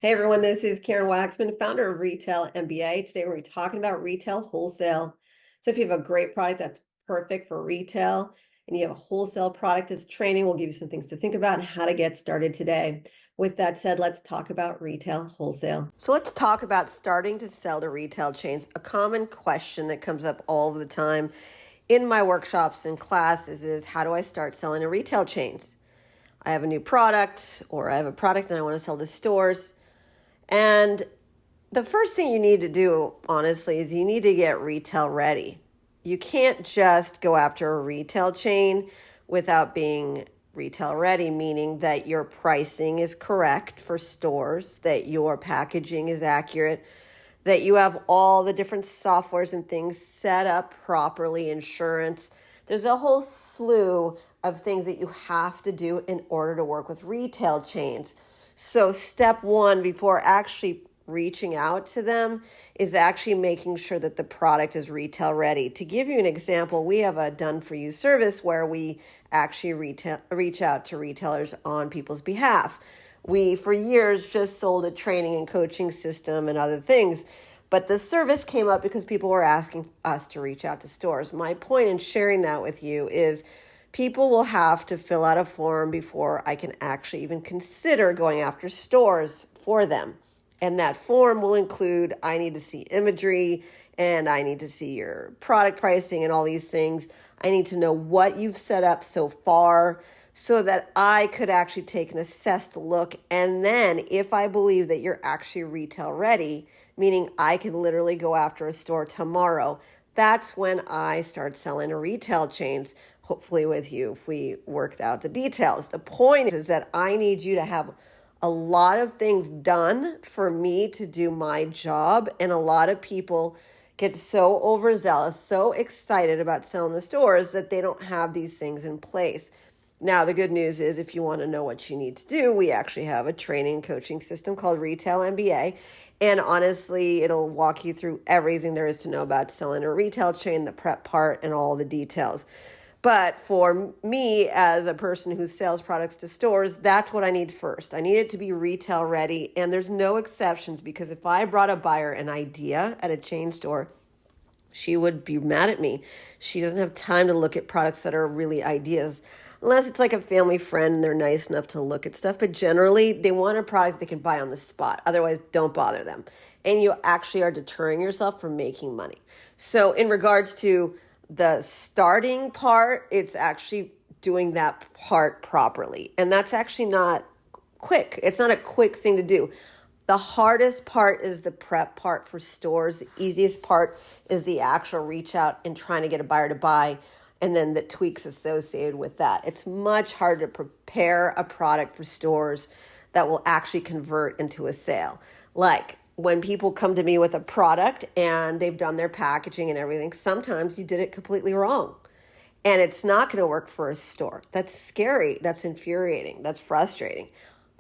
Hey everyone, this is Karen Waksman, founder of Retail MBA. Today we're talking about retail wholesale. So if you have a great product that's perfect for retail and you have a wholesale product that's training, we'll give you some things to think about and how to get started today. With that said, let's talk about retail wholesale. So let's talk about starting to sell to retail chains. A common question that comes up all the time in my workshops and classes is how do I start selling to retail chains? I have a new product or I have a product and I want to sell to stores. And the first thing you need to do, honestly, is you need to get retail ready. You can't just go after a retail chain without being retail ready, meaning that your pricing is correct for stores, that your packaging is accurate, that you have all the different softwares and things set up properly, insurance. There's a whole slew of things that you have to do in order to work with retail chains. So step one before actually reaching out to them is actually making sure that the product is retail ready. To give you an example, we have a done for you service where we actually reach out to retailers on people's behalf. We, for years, just sold a training and coaching system and other things. But the service came up because people were asking us to reach out to stores. My point in sharing that with you is people will have to fill out a form before I can actually even consider going after stores for them. And that form will include, I need to see imagery and I need to see your product pricing and all these things. I need to know what you've set up so far so that I could actually take an assessed look. And then if I believe that you're actually retail ready, meaning I can literally go after a store tomorrow, that's when I start selling to retail chains, hopefully with you if we worked out the details. The point is that I need you to have a lot of things done for me to do my job. And a lot of people get so overzealous, so excited about selling the stores that they don't have these things in place. Now, the good news is if you want to know what you need to do, we actually have a training and coaching system called Retail MBA. And honestly, it'll walk you through everything there is to know about selling a retail chain, the prep part, and all the details. But for me, as a person who sells products to stores, that's what I need first. I need it to be retail ready. And there's no exceptions because if I brought a buyer an idea at a chain store, she would be mad at me. She doesn't have time to look at products that are really ideas, unless it's like a family friend and they're nice enough to look at stuff. But generally, they want a product they can buy on the spot. Otherwise, don't bother them. And you actually are deterring yourself from making money. So in regards to the starting part, it's actually doing that part properly. And that's actually not quick. It's not a quick thing to do. The hardest part is the prep part for stores. The easiest part is the actual reach out and trying to get a buyer to buy, and then the tweaks associated with that. It's much harder to prepare a product for stores that will actually convert into a sale. Like when people come to me with a product and they've done their packaging and everything, sometimes you did it completely wrong. And it's not going to work for a store. That's scary. That's infuriating. That's frustrating.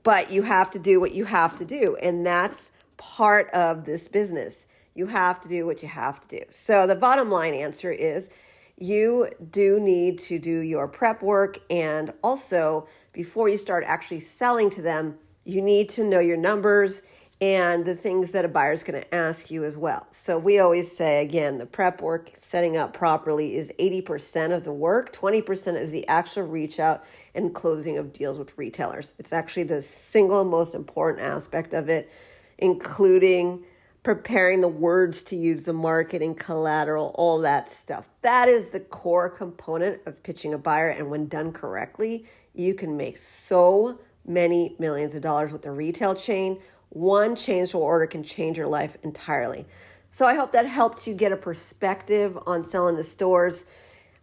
But you have to do what you have to do. And that's part of this business. You have to do what you have to do. So the bottom line answer is you do need to do your prep work. And also, before you start actually selling to them, you need to know your numbers and the things that a buyer is going to ask you as well. So we always say, again, the prep work, setting up properly is 80% of the work. 20% is the actual reach out and closing of deals with retailers. It's actually the single most important aspect of it, including preparing the words to use, the marketing, collateral, all that stuff. That is the core component of pitching a buyer. And when done correctly, you can make so many millions of dollars with a retail chain. One change order can change your life entirely. So I hope that helped you get a perspective on selling to stores.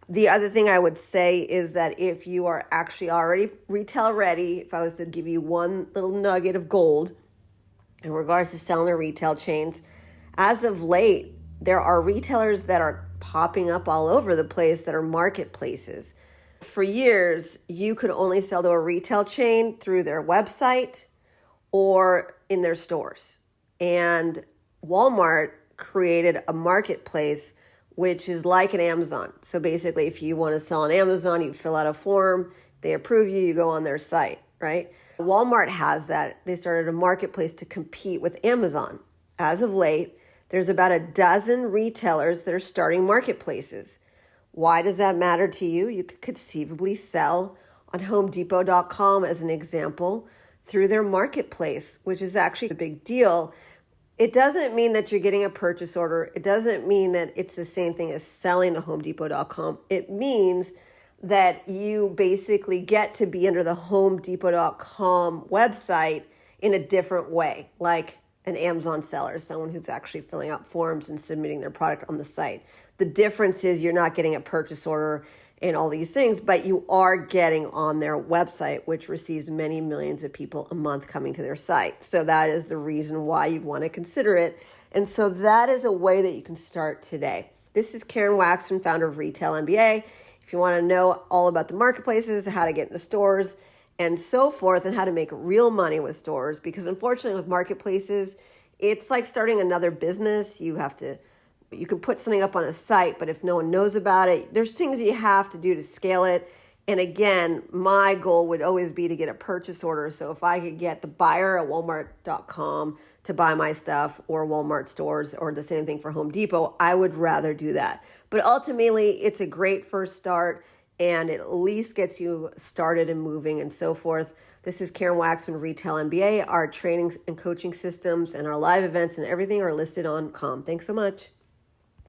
The other thing I would say is that if you are actually already retail ready, if I was to give you one little nugget of gold in regards to selling to retail chains, as of late, there are retailers that are popping up all over the place that are marketplaces. For years, you could only sell to a retail chain through their website or in their stores. And Walmart created a marketplace, which is like an Amazon. So basically, if you want to sell on Amazon, you fill out a form, they approve you, you go on their site, right? Walmart has that. They started a marketplace to compete with Amazon. As of late, there's about a dozen retailers that are starting marketplaces. Why does that matter to you? You could conceivably sell on HomeDepot.com as an example through their marketplace, which is actually a big deal. It doesn't mean that you're getting a purchase order. It doesn't mean that it's the same thing as selling to HomeDepot.com. It means that you basically get to be under the HomeDepot.com website in a different way, like an Amazon seller, someone who's actually filling out forms and submitting their product on the site. The difference is you're not getting a purchase order and all these things, but you are getting on their website, which receives many millions of people a month coming to their site. So that is the reason why you'd want to consider it. And so that is a way that you can start today. This is Karen Waksman, founder of Retail MBA. If you want to know all about the marketplaces, how to get into stores, and so forth, and how to make real money with stores, because unfortunately with marketplaces, it's like starting another business. You can put something up on a site, but if no one knows about it, there's things you have to do to scale it. And again, my goal would always be to get a purchase order. So if I could get the buyer at Walmart.com to buy my stuff, or Walmart stores, or the same thing for Home Depot, I would rather do that. But ultimately, it's a great first start, and it at least gets you started and moving and so forth. This is Karen Waksman, Retail MBA. Our trainings and coaching systems and our live events and everything are listed on .com. Thanks so much.